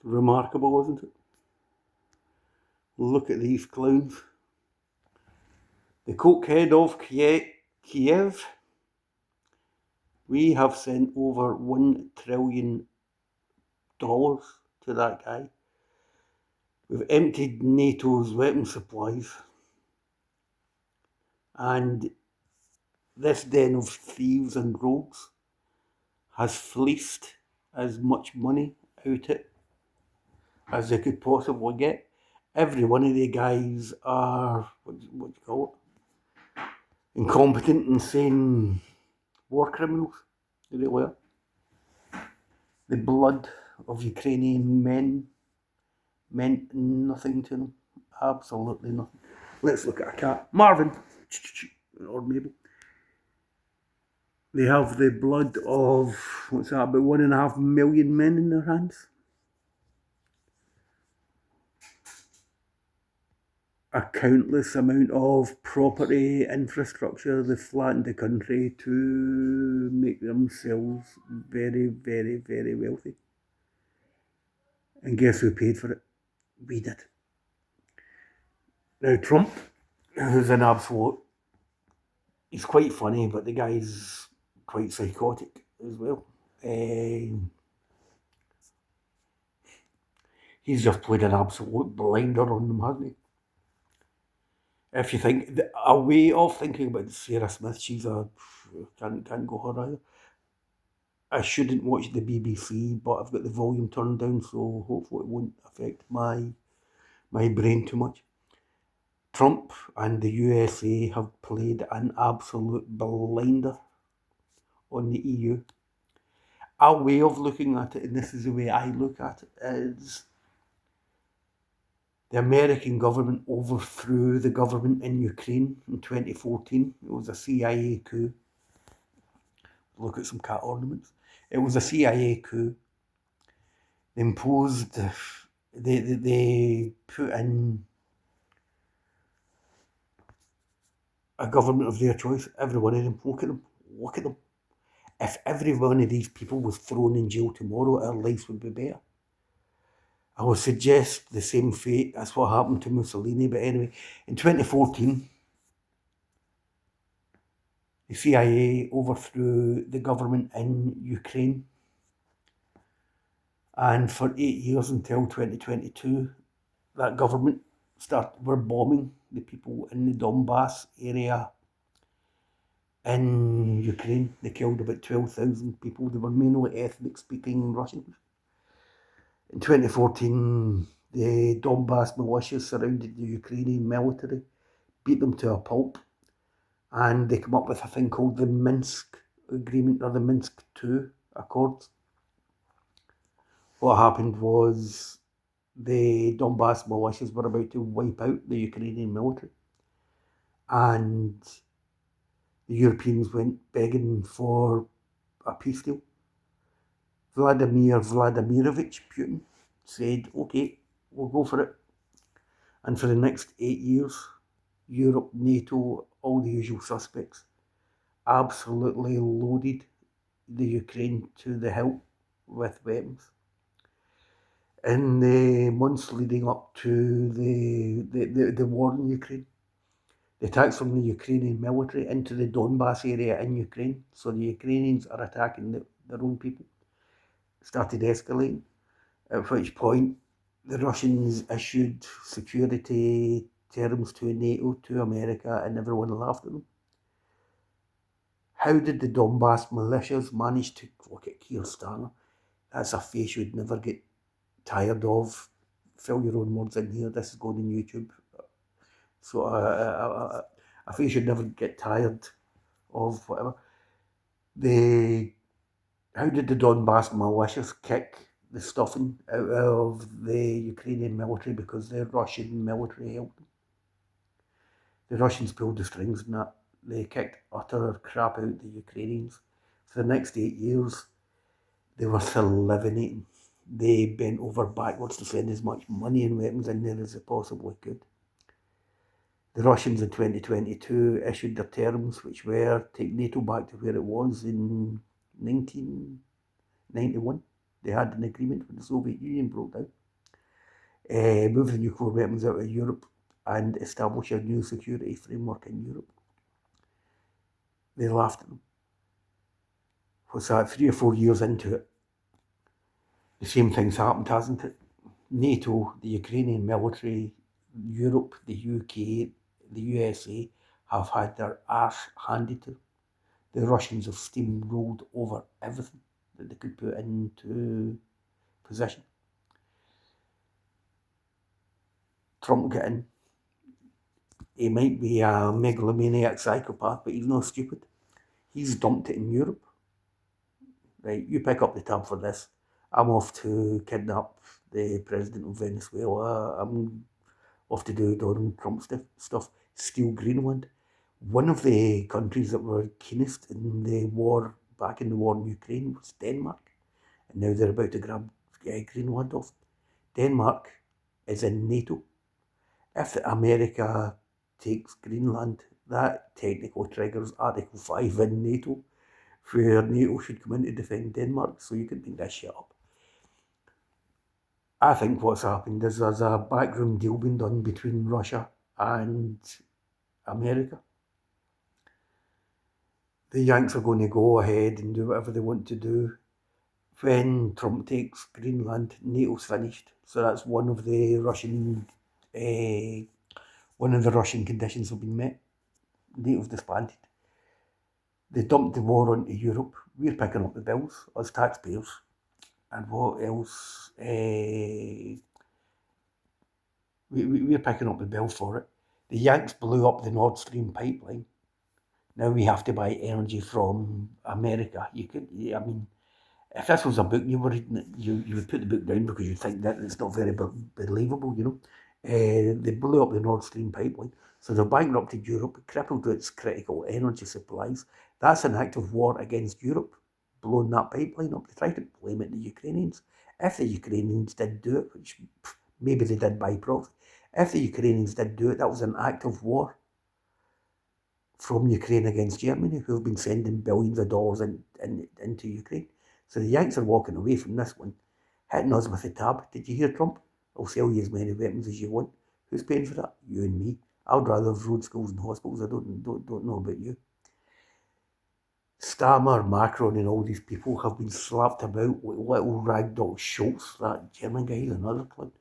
Remarkable, isn't it? Look at these clowns. The cokehead of Kiev. We have sent over $1 trillion to that guy. We've emptied NATO's weapon supplies. And this den of thieves and rogues has fleeced as much money out it as they could possibly get. Every one of the guys are, what do you call it? Incompetent, insane war criminals. They really are. The blood of Ukrainian men meant nothing to them. Absolutely nothing. Let's look at a cat. Marvin. Or maybe. They have the blood of, what's that, about 1.5 million men in their hands. A countless amount of property, infrastructure. They've flattened the country to make themselves very, very, very wealthy. And guess who paid for it? We did. Now Trump, who's an absolute, he's quite funny, but the guy's quite psychotic as well. He's just played an absolute blinder on them, hasn't he? If you think, a way of thinking about Sarah Smith, she's can't go her either. I shouldn't watch the BBC, but I've got the volume turned down, so hopefully it won't affect my brain too much. Trump and the USA have played an absolute blinder on the EU. A way of looking at it, and this is the way I look at it, is the American government overthrew the government in Ukraine in 2014. It was a CIA coup. Look at some cat ornaments. It was a CIA coup. They imposed, they put in a government of their choice. Every one of them. Look at them. Look at them. If every one of these people was thrown in jail tomorrow, our lives would be better. I would suggest the same fate as what happened to Mussolini. But anyway, in 2014, the CIA overthrew the government in Ukraine. And for 8 years until 2022, that government were bombing the people in the Donbass area in Ukraine. They killed about 12,000 people. They were mainly ethnic-speaking Russians. In 2014, the Donbass militias surrounded the Ukrainian military, beat them to a pulp, and they come up with a thing called the Minsk Agreement, or the Minsk II Accords. What happened was the Donbass militias were about to wipe out the Ukrainian military, and the Europeans went begging for a peace deal. Vladimir Vladimirovich Putin said, okay, we'll go for it. And for the next 8 years, Europe, NATO, all the usual suspects, absolutely loaded the Ukraine to the hilt with weapons. In the months leading up to the war in Ukraine, the attacks from the Ukrainian military into the Donbass area in Ukraine, so the Ukrainians are attacking their own people, started escalating, at which point the Russians issued security terms to NATO, to America, and everyone laughed at them. How did the Donbass militias manage to, look at Keir Starmer, that's a face you'd never get tired of. Fill your own words in here, this is going on YouTube. So a face you'd never get tired of, whatever. How did the Donbass militias kick the stuffing out of the Ukrainian military because the Russian military helped them? The Russians pulled the strings in that. They kicked utter crap out the Ukrainians. For the next 8 years, they were salivating. They bent over backwards to send as much money and weapons in there as they possibly could. The Russians in 2022 issued their terms, which were take NATO back to where it was in 1991. They had an agreement when the Soviet Union broke down. Move the nuclear weapons out of Europe and establish a new security framework in Europe. They laughed at them. What's that, 3 or 4 years into it? The same thing's happened, hasn't it? NATO, the Ukrainian military, Europe, the UK, the USA have had their arse handed to them. The Russians have steamrolled over everything that they could put into position. Trump got in. He might be a megalomaniac psychopath, but he's not stupid. He's dumped it in Europe. Right, you pick up the tab for this. I'm off to kidnap the president of Venezuela. I'm off to do Donald Trump stuff. Steal Greenland. One of the countries that were keenest in the war, back in the war in Ukraine, was Denmark. And now they're about to grab Greenland off. Denmark is in NATO. If America takes Greenland, that technically triggers Article 5 in NATO, where NATO should come in to defend Denmark, so you can make that shit up. I think what's happened is there's a backroom deal being done between Russia and America. The Yanks are going to go ahead and do whatever they want to do. When Trump takes Greenland, NATO's finished. So that's one of the Russian conditions have been met. NATO's disbanded. They dumped the war onto Europe. We're picking up the bills as taxpayers. And what else? We're picking up the bill for it. The Yanks blew up the Nord Stream pipeline. Now we have to buy energy from America. If this was a book you were reading, you would put the book down because you think that it's not very believable, They blew up the Nord Stream pipeline, so they've bankrupted Europe, crippled its critical energy supplies. That's an act of war against Europe, blowing that pipeline up. They try to blame it on the Ukrainians. If the Ukrainians did do it, which maybe they did by proxy, if the Ukrainians did do it, that was an act of war from Ukraine against Germany, who have been sending billions of dollars into Ukraine. So the Yanks are walking away from this one, hitting us with a tab. Did you hear Trump? I'll sell you as many weapons as you want. Who's paying for that? You and me. I'd rather have road schools and hospitals. I don't know about you. Stammer, Macron and all these people have been slapped about like little ragdoll Schultz, that German guy, another cunt.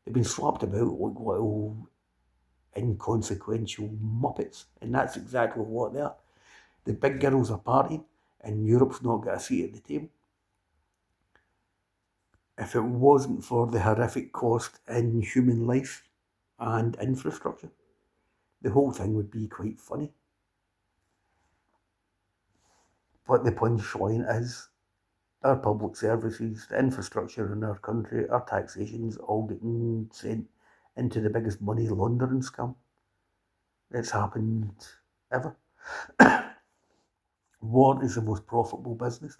They've been slapped about like little inconsequential muppets, and that's exactly what they are. The big girls are partying, and Europe's not got a seat at the table. If it wasn't for the horrific cost in human life and infrastructure, the whole thing would be quite funny. But the punchline is our public services, the infrastructure in our country, our taxation's all getting sent into the biggest money laundering scam that's happened ever. War is the most profitable business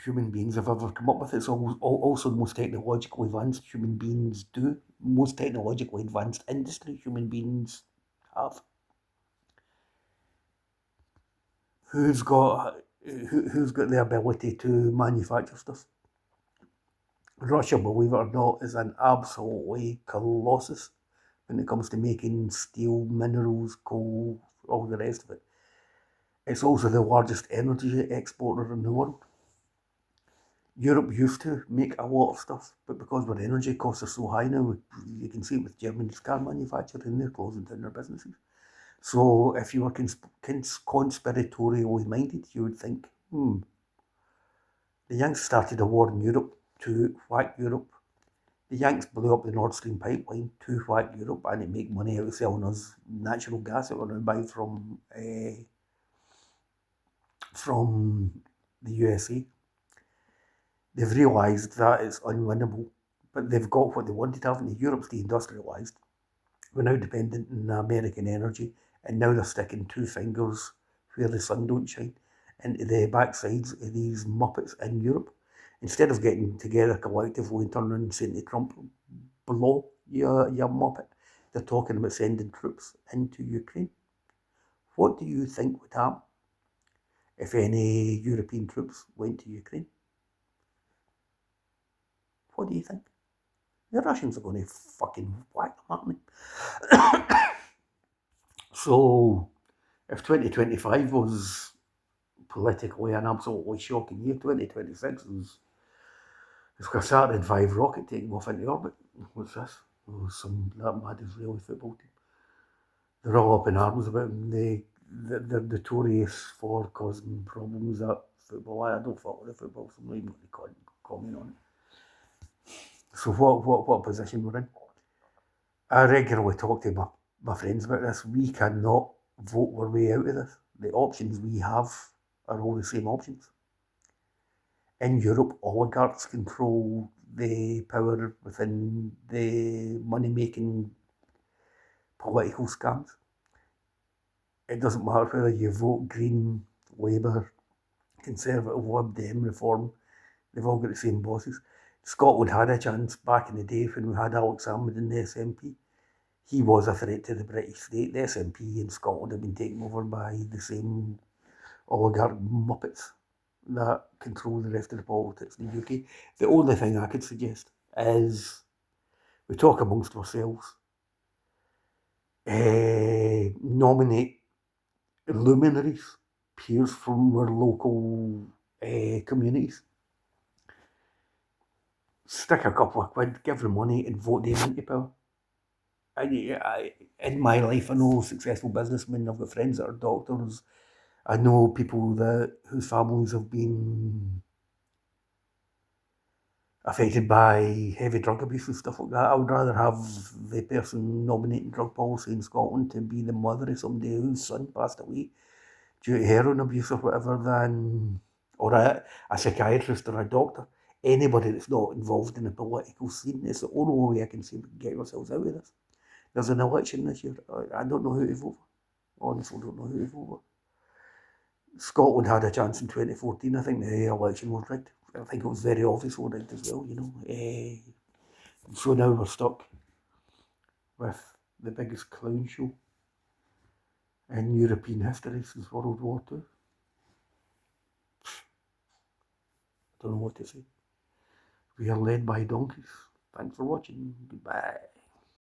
human beings have ever come up with. It's also the most technologically advanced human beings do. Most technologically advanced industry human beings have. Who's got the ability to manufacture stuff? Russia, believe it or not, is an absolutely colossus when it comes to making steel, minerals, coal, all the rest of it. It's also the largest energy exporter in the world. Europe used to make a lot of stuff, but because our energy costs are so high now, you can see it with Germany's car manufacturing, they're closing down their businesses. So if you were conspiratorially minded, you would think, the Yanks started a war in Europe to whack Europe. The Yanks blew up the Nord Stream pipeline to whack Europe and to make money out of selling us natural gas that we're now buying from the USA. They've realised that it's unwinnable, but they've got what they wanted, haven't they? Europe's deindustrialised. We're now dependent on American energy, and now they're sticking two fingers where the sun don't shine into the backsides of these muppets in Europe. Instead of getting together collectively and turning and saying to Trump, blow your muppet, they're talking about sending troops into Ukraine. What do you think would happen if any European troops went to Ukraine? What do you think? The Russians are going to fucking whack them, aren't they? So, if 2025 was politically an absolutely shocking year, 2026 is it's got a Saturn V rocket taking off into orbit. What's this? Oh, some that mad Israeli football team. They're all up in arms about them. They're notorious for causing problems at football. I don't follow the football, so I'm not even going to comment on it. So what position we're in? I regularly talk to my friends about this. We cannot vote our way out of this. The options we have are all the same options. In Europe, oligarchs control the power within the money-making political scams. It doesn't matter whether you vote Green, Labour, Conservative, Lib Dem, Reform, they've all got the same bosses. Scotland had a chance back in the day when we had Alex Salmond in the SNP. He was a threat to the British state. The SNP in Scotland have been taken over by the same oligarch muppets that control the rest of the politics in the UK. The only thing I could suggest is we talk amongst ourselves, nominate luminaries, peers from our local communities, stick a couple of quid, give them money and vote them into power. In my life, I know successful businessmen, I've got friends that are doctors, I know people whose families have been affected by heavy drug abuse and stuff like that. I would rather have the person nominating drug policy in Scotland to be the mother of somebody whose son passed away due to heroin abuse or whatever or a psychiatrist or a doctor. Anybody that's not involved in the political scene. It's the only way I can see we can get ourselves out of this. There's an election this year. I don't know who to vote for. Honestly, don't know who to vote for. Scotland had a chance in 2014. I think the election was rigged. I think it was very obviously rigged as well, So now we're stuck with the biggest clown show in European history since World War II. I don't know what to say. We are led by donkeys. Thanks for watching. Goodbye.